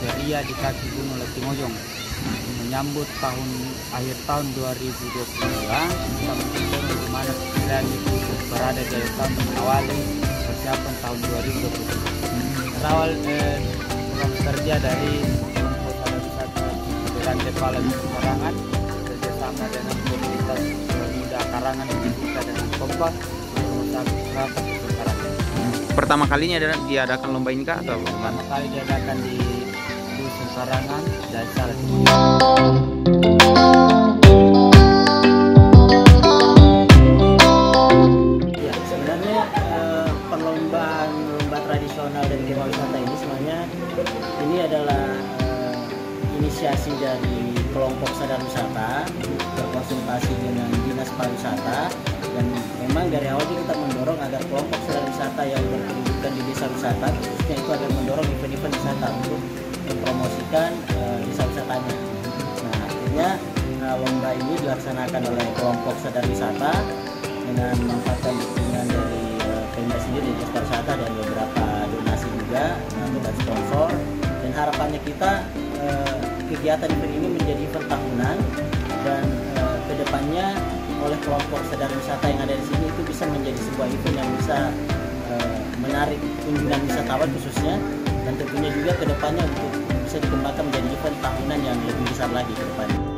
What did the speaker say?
Ceria di kaki Gunung Latimojong menyambut akhir tahun 2022. Kita menonton di mana pikiran itu berada dari tahun mengawali persiapan tahun 2023. Berawal kerja dari kelompok wisata Rantai Palang Karangan bersama dengan komunitas pemuda Karangan kita dan kompak masyarakat Karangan. Pertama kalinya diadakan lomba ini kah atau pertama kali diadakan di Dusun Karangan dan salah ya, sebenarnya perlombaan lomba tradisional dan kemah wisata ini sebenarnya ini adalah inisiasi dari kelompok sadar wisata berkonsultasi dengan Dinas Pariwisata, dan memang dari awal kita mendorong agar kelompok sadar wisata yang berkedudukan di desa wisata khususnya itu agar mendorong event-event wisata untuk mempromosikan desa wisatanya. Nah, akhirnya lomba ini dilaksanakan oleh kelompok sadar wisata dengan memanfaatkan dukungan dari Pemda sendiri, Dinas Pariwisata, dan beberapa donasi juga dan sponsor. Dan harapannya kita kegiatan event ini menjadi event tahunan, dan kedepannya oleh kelompok sadar wisata yang ada di sini itu bisa menjadi sebuah event yang bisa menarik kunjungan wisatawan khususnya, dan tentunya juga kedepannya untuk bisa dikembangkan menjadi event tahunan yang lebih besar lagi ke depannya.